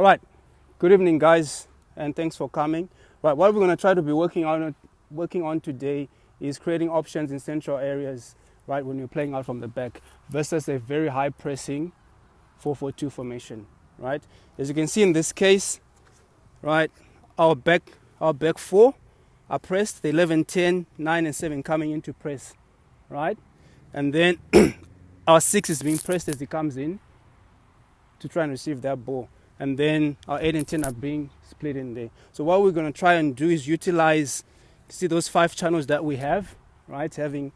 All right. Good evening, guys, and thanks for coming. Right, what we're going to try to be working on today is creating options in central areas, right, when you're playing out from the back versus a very high pressing 4-4-2 formation, right? As you can see in this case, right, our back four are pressed, the 11, 10, 9, and 7 coming into press, right? And then our 6 is being pressed as it comes in to try and receive that ball. And then our 8 and 10 are being split in there. So what we're going to try and do is utilize, see those 5 channels that we have, right? Having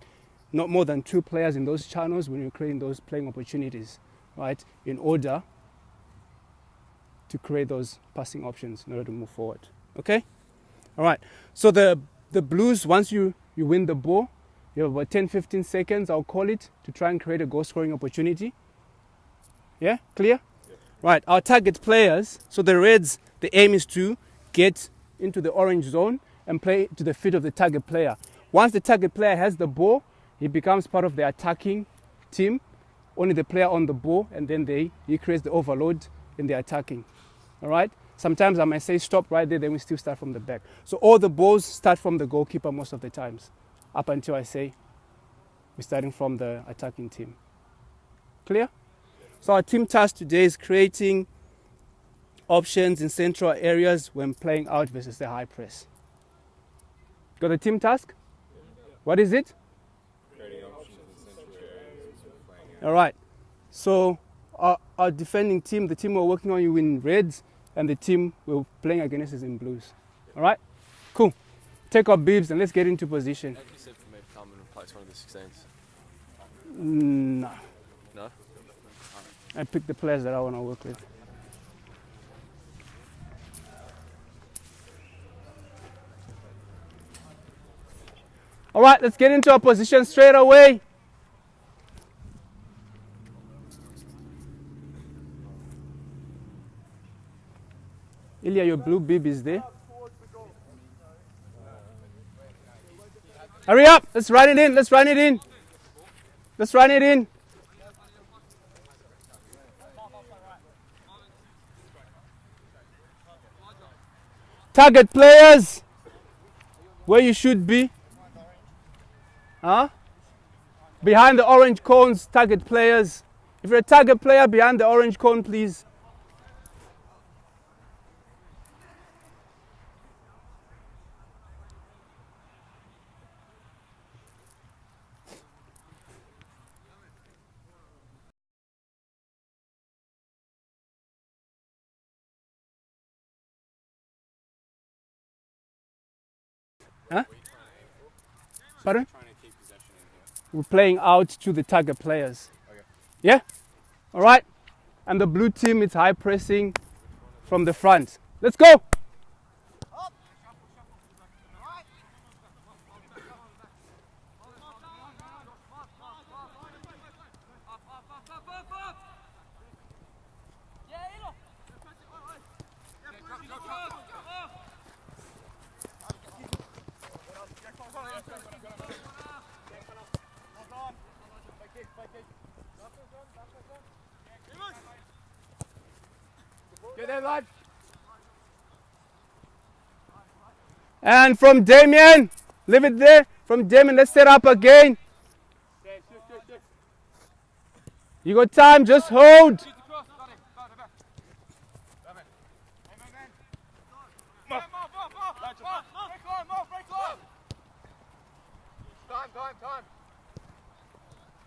not more than 2 players in those channels when you're creating those playing opportunities, right? In order to create those passing options in order to move forward. Okay? All right. So the Blues, once you win the ball, you have about 10-15 seconds, I'll call it, to try and create a goal scoring opportunity. Yeah? Clear? Right, our target players, so the Reds, the aim is to get into the orange zone and play to the feet of the target player. Once the target player has the ball, he becomes part of the attacking team, only the player on the ball, and then he creates the overload in the attacking. All right? Sometimes I might say stop right there, then we still start from the back. So all the balls start from the goalkeeper most of the times, up until I say we're starting from the attacking team. Clear? So our team task today is creating options in central areas when playing out versus the high press. Got a team task? What is it? Creating options in central areas when playing out. All right. So our defending team, the team we're working on, you in reds, and the team we're playing against is in blues. All right? Cool. Take our bibs and let's get into position. Have you said for me to come and replace one of the 16s? No. No? I pick the players that I want to work with. All right, let's get into our position straight away. Ilya, your blue bib is there. Hurry up, let's run it in, let's run it in. Let's run it in. Target players, where you should be. Huh? Behind the orange cones, target players. If you're a target player behind the orange cone, please. Huh? Pardon? We're playing out to the target players. Okay. Yeah? All right. And the blue team is high pressing from the front. Let's go. Get there, lad. And from Damien, leave it there. From Damien, let's set up again. You got time, just hold.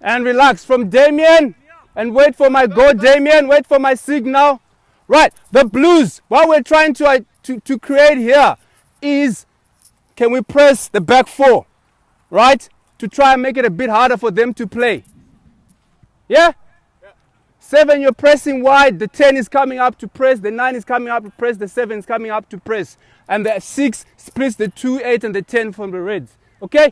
And relax from Damien. And wait for my go, Damien. Wait for my signal. Right, the Blues, what we're trying to create here is, can we press the back four, right? To try and make it a bit harder for them to play. Yeah? 7, you're pressing wide, the 10 is coming up to press, the 9 is coming up to press, the 7 is coming up to press. And the 6 splits the 2, 8, and the 10 from the Reds. Okay?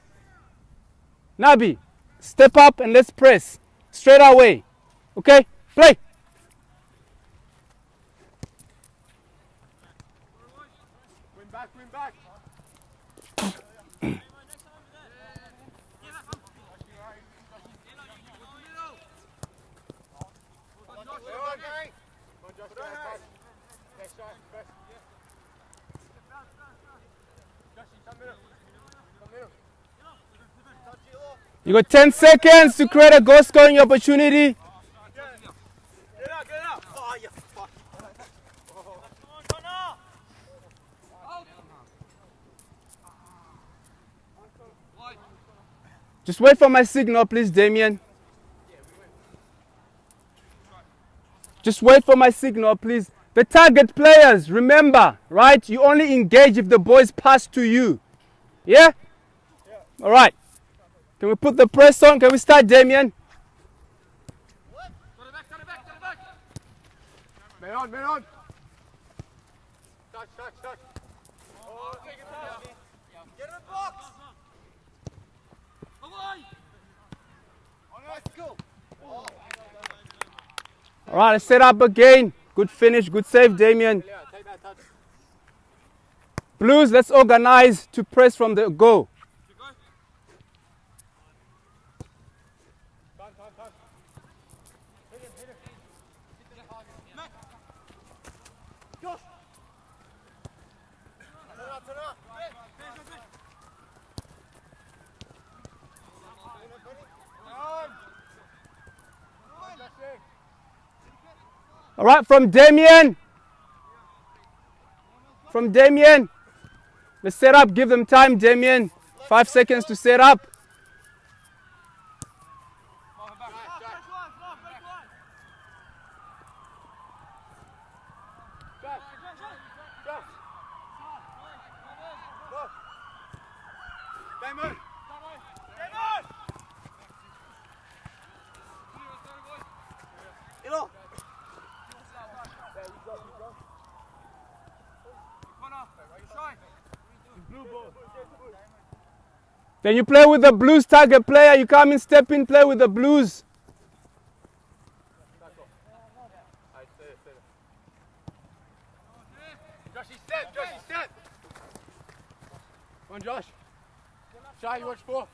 Nabi, step up and let's press. Straight away. Okay? Play. Win back. You got 10 seconds to create a goal scoring opportunity. Just wait for my signal, please, Damien. Just wait for my signal, please. The target players, remember, right? You only engage if the boys pass to you. Yeah? All right. Can we put the press on? Can we start, Damien? Man on, man on. Touch, touch, touch. Oh, take it out. Get in the box. Away. Let's go. All right, let's set up again. Good finish, good save, Damien. Yeah, take that touch. Blues, let's organize to press from the goal. All right, from Damien. From Damien. Let's set up. Give them time, Damien. 5 seconds to set up. Then you play with the Blues target player. You come in, step in, play with the Blues. Joshy, step, Joshy, step. Come on, Josh. Shy, you watch 4.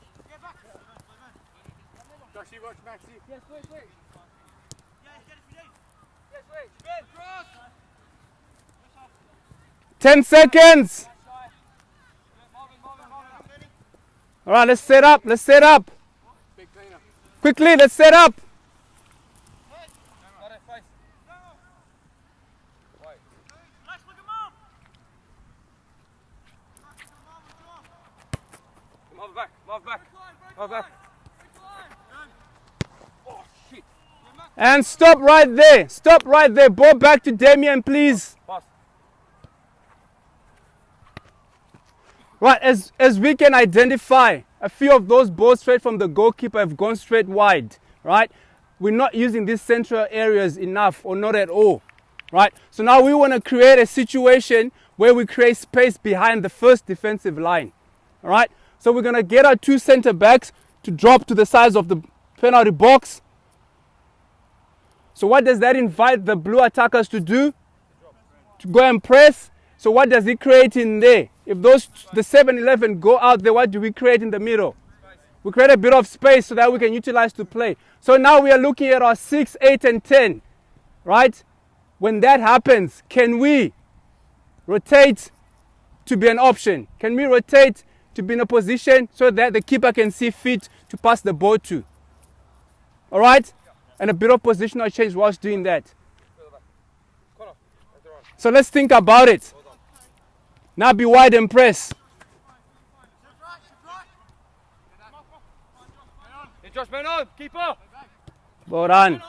Joshy, watch Maxi. Yes, wait. Yes, wait. Cross. 10 seconds. All right, let's set up. Let's set up. Big cleaner. Quickly, let's set up. Move back. And stop right there. Stop right there. Ball back to Damien, please. Pass. Right, as we can identify, a few of those balls straight from the goalkeeper have gone straight wide, right? We're not using these central areas enough or not at all, right? So now we want to create a situation where we create space behind the first defensive line, all right? So we're going to get our 2 center backs to drop to the size of the penalty box. So what does that invite the blue attackers to do? To go and press. So what does it create in there? If the 7-11 go out there, what do we create in the middle? We create a bit of space so that we can utilize to play. So now we are looking at our 6, 8, and 10, right? When that happens, can we rotate to be an option? Can we rotate to be in a position so that the keeper can see fit to pass the ball to? All right? And a bit of positional change whilst doing that. So let's think about it. Now be wide and press. Hey, Josh, man on. Keeper. Well done.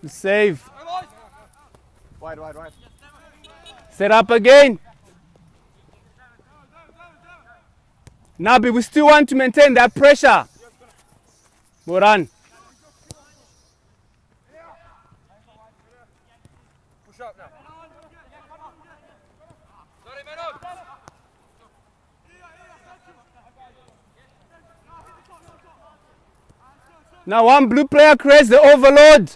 Save. Wide. Set up again. Nabi, we still want to maintain that pressure. Well done. Push up now. Sorry, man on. Now one blue player creates the overload.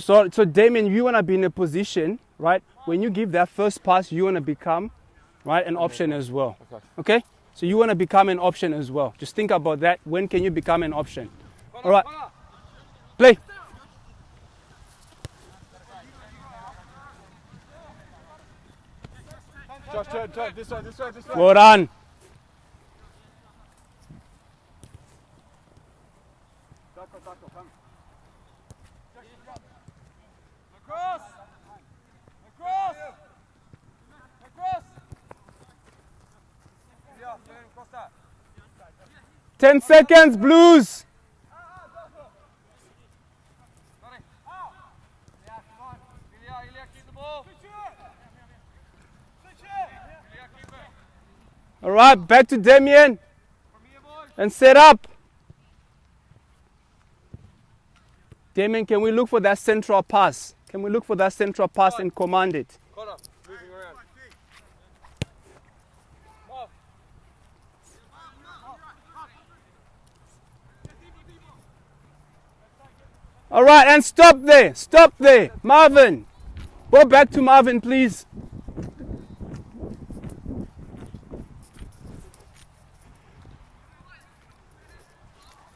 So Damien, you want to be in a position, right? When you give that first pass, you want to become, right, an option as well. Okay? So you want to become an option as well. Just think about that. When can you become an option? All right. Play. Josh, turn, this way. Well done. Come. Across. 10 seconds, Blues. All right, back to Damien. And set up. Damien, can we look for that central pass? Can we look for that central pass and command it? Moving around. All right, and stop there. Stop there. Marvin. Go back to Marvin, please.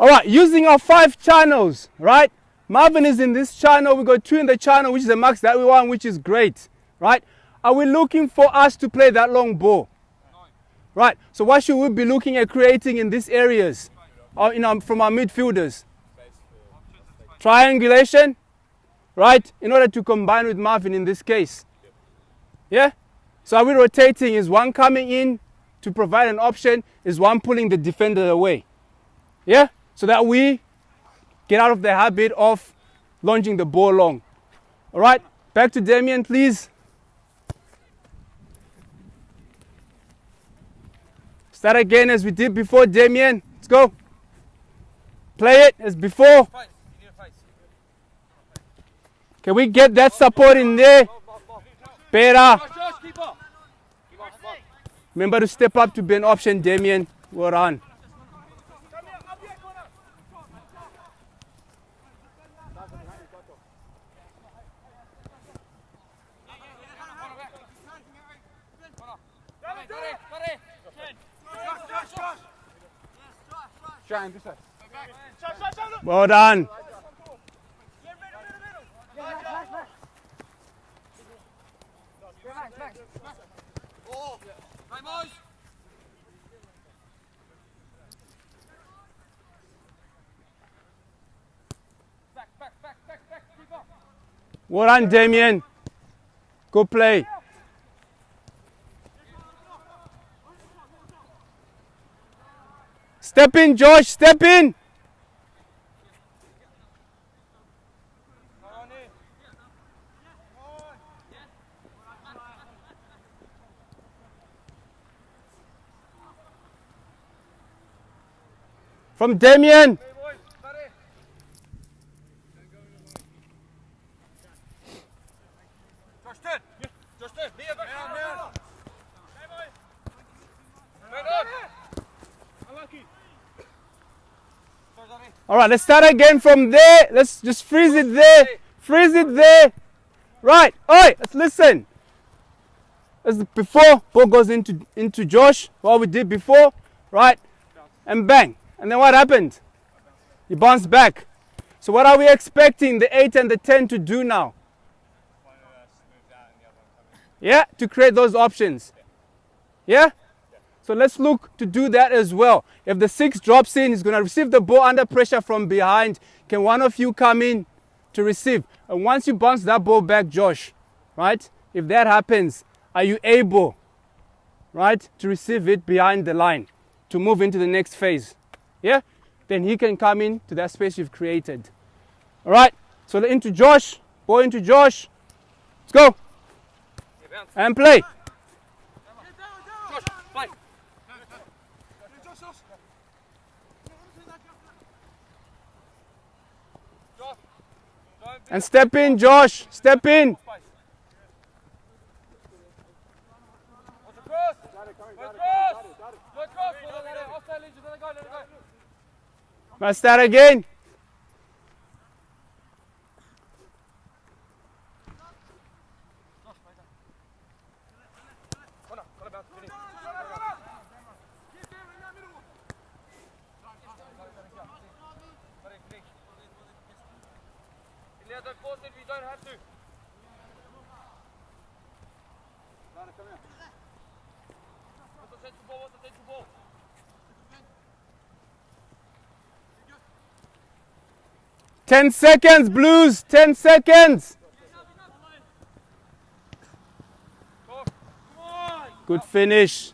All right, using our 5 channels, right? Marvin is in this channel. We got 2 in the channel, which is the max that we want, which is great, right? Are we looking for us to play that long ball? Right, so what should we be looking at creating in these areas from our midfielders? Triangulation, right? In order to combine with Marvin in this case. Yeah? So are we rotating? Is one coming in to provide an option? Is one pulling the defender away? Yeah? So that we get out of the habit of launching the ball long. All right, back to Damien, please. Start again as we did before, Damien. Let's go. Play it as before. Can we get that support in there? Better. Remember to step up to be an option, Damien. Well done. Shine this way. Well done. Well done, Damien. Go play. Step in, Josh. Step in. From Damien. All right, let's start again from there. Let's just freeze it there. Freeze it there. Right. All right, let's listen. As before, ball goes into Josh, what we did before, right? And bang. And then what happened? He bounced back. So what are we expecting the 8 and the 10 to do now? Yeah, to create those options. Yeah? So let's look to do that as well. If the 6 drops in, he's going to receive the ball under pressure from behind. Can one of you come in to receive? And once you bounce that ball back, Josh, right? If that happens, are you able, right, to receive it behind the line, to move into the next phase? Yeah? Then he can come in to that space you've created. All right? So into Josh. Ball into Josh. Let's go. And play. And step in, Josh. Step in. Must start again. Don't force it if you don't have to. Come here. What's the central ball? What's the central ball? 10 seconds, Blues. 10 seconds. Come on. Good finish.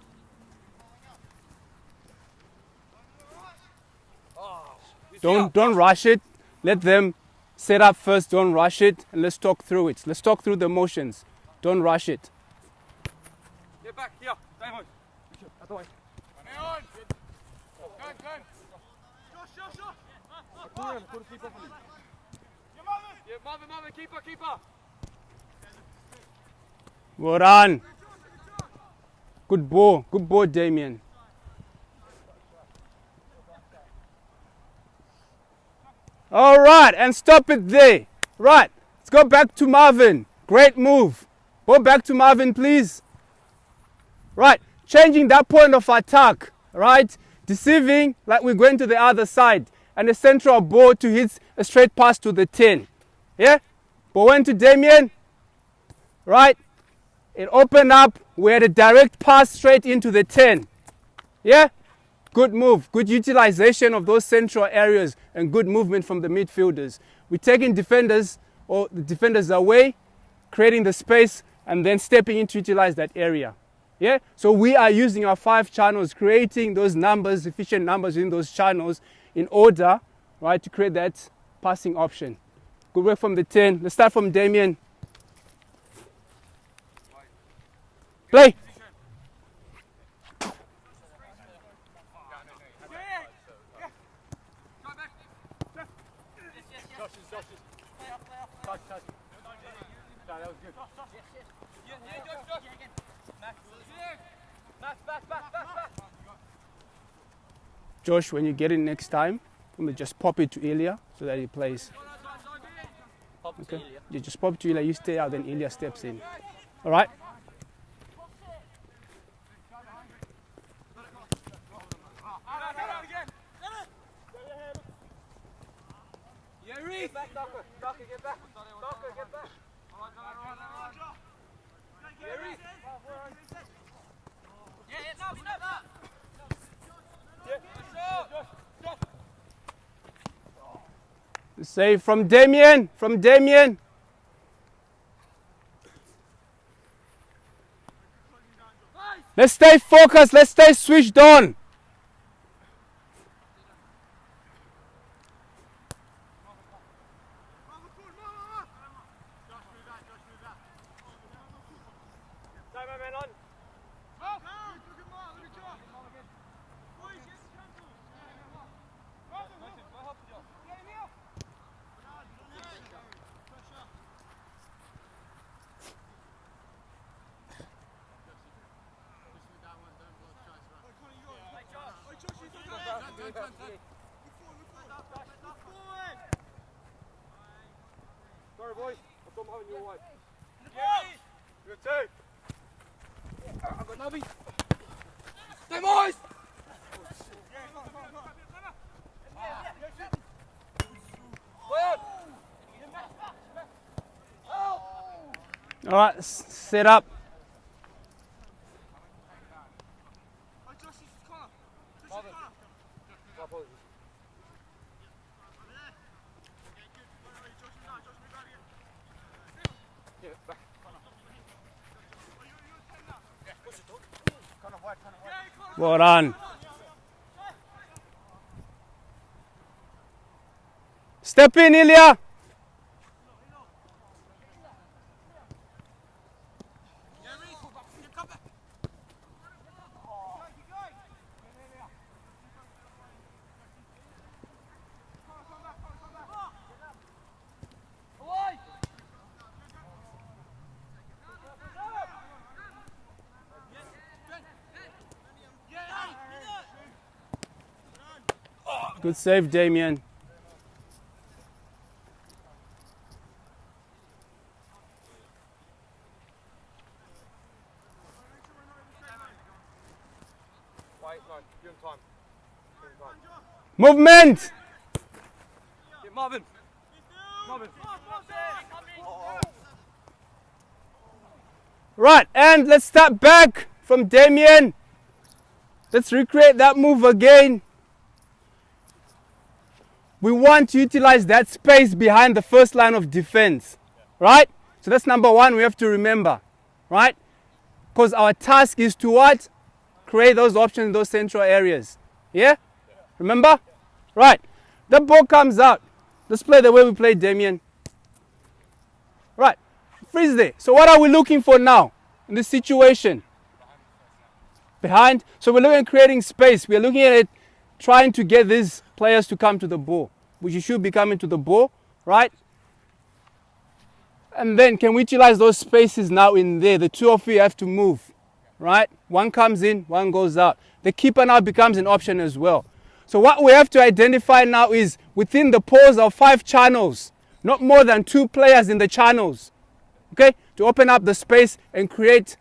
Don't rush it. Let them set up first. Don't rush it, and let's talk through it. Let's talk through the motions. Don't rush it. Get back here. Diamond. Out the way. On. Go. Put a keeper for me. Yeah, Marvin, keeper. Well done. Good ball, Damien. All right, and stop it there. Right, let's go back to Marvin. Great move. Go back to Marvin, please. Right, changing that point of attack. Right, deceiving like we're going to the other side. And the central ball to hit a straight pass to the 10. Yeah? But went to Damien. Right? It opened up. We had a direct pass straight into the 10. Yeah? Good move. Good utilization of those central areas and good movement from the midfielders. We're taking defenders or the defenders away, creating the space and then stepping in to utilize that area. Yeah? So we are using our 5 channels, creating those numbers, efficient numbers in those channels in order, right, to create that passing option. Good work from the 10. Let's start from Damien. Play. That was good. Josh, when you get it next time, I'm gonna just pop it to Ilya so that he plays. Okay. You just pop it to Ilya, you stay out, then Ilya steps in. All right? Get back, Docker, get back. Get back. Save from Damien. Let's stay focused. Let's stay switched on. Sorry, boys. I've got having your way. Good two. I've got Nubby. Stay, boys! All right, set up. Well done. Step in, Ilya. Good save, Damien. Wait, no, give him time. Give him time. Movement! Get Marvin. Marvin. Right, and let's start back from Damien. Let's recreate that move again. We want to utilize that space behind the first line of defense, right? So that's number one we have to remember, right? Because our task is to what? Create those options in those central areas. Yeah? Remember? Right. The ball comes out. Let's play the way we played, Damien. Right. Freeze there. So what are we looking for now in this situation? Behind. So we're looking at creating space. We're looking at it, trying to get these players to come to the ball, which you should be coming to the ball, right? And then can we utilize those spaces now in there? The two of you have to move, right? One comes in, one goes out. The keeper now becomes an option as well. So what we have to identify now is within the pause of 5 channels, not more than 2 players in the channels, okay? To open up the space and create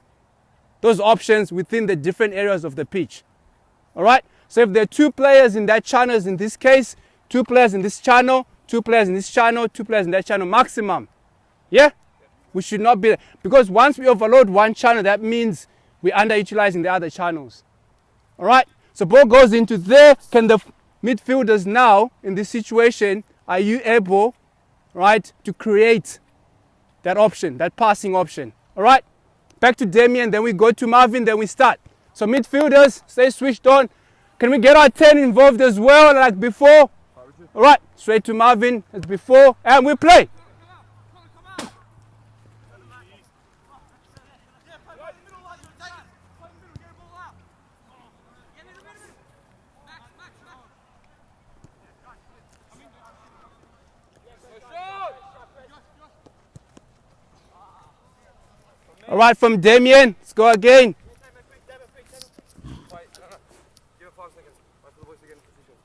those options within the different areas of the pitch, all right? So if there are 2 players in that channel, in this case, 2 players in this channel, 2 players in this channel, 2 players in that channel, maximum, yeah? We should not be, because once we overload one channel, that means we're underutilizing the other channels, all right? So ball goes into there. Can the midfielders now, in this situation, are you able, right, to create that option, that passing option? All right? Back to Damien, then we go to Marvin, then we start. So midfielders, stay switched on. Can we get our 10 involved as well, like before? All right, straight to Marvin as before, and we play. All right, from Damien, let's go again. Wait, no, no. Give it 5 seconds. Wait for the boys to get in position.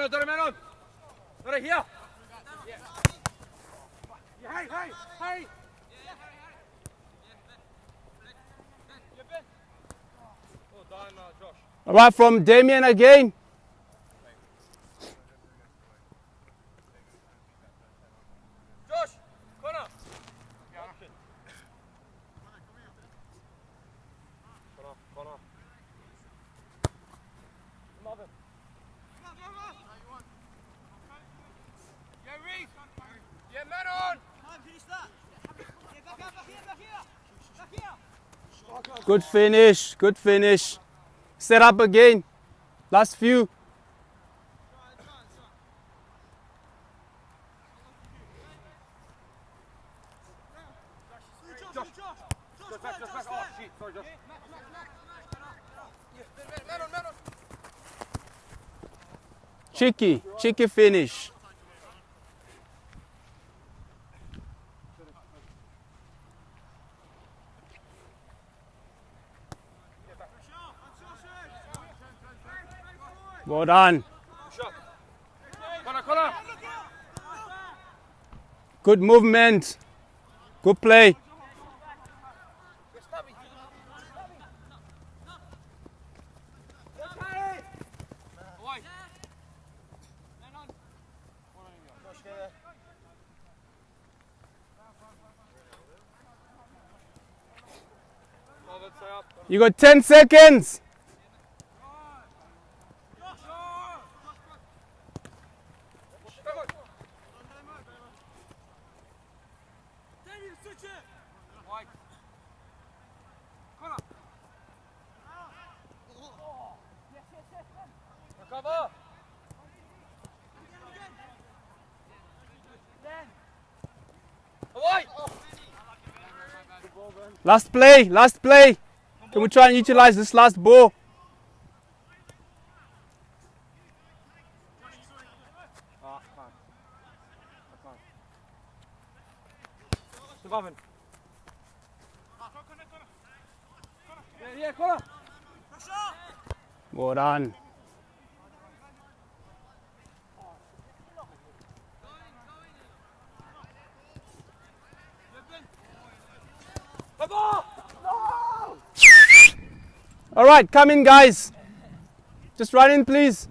Dare menon! Dare here! Hey, hey, hey! Oh, done, Josh. All right, from Damien again. Josh, corner! Corner. Marvin. Yeah, Reese! Yeah, Menon! Good finish, good finish. Set up again. Last few. Josh, back. Oh, shit. Sorry, Josh. Menon. Cheeky finish. Well done. Shot. Corner. Good movement. Good play. You got 10 seconds. Cover. Last play. Can we try and utilize this last ball? Yeah, corner. Well done. All right, come in, guys. Just run in, please.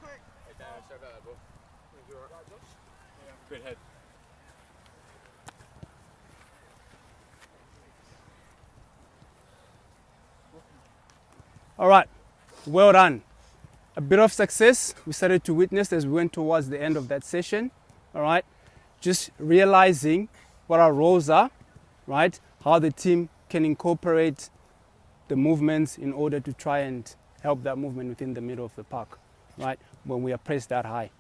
Hey, Dan, check that, bro. Good head. All right, well done. A bit of success we started to witness as we went towards the end of that session. All right, just realizing what our roles are, right? How the team can incorporate the movements in order to try and help that movement within the middle of the park, right? When we are pressed that high.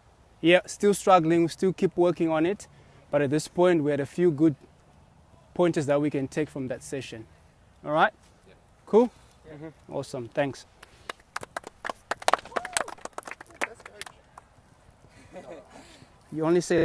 Yeah, still struggling, we still keep working on it, but at this point we had a few good pointers that we can take from that session. All right? Yeah. Cool? Awesome, thanks. You only say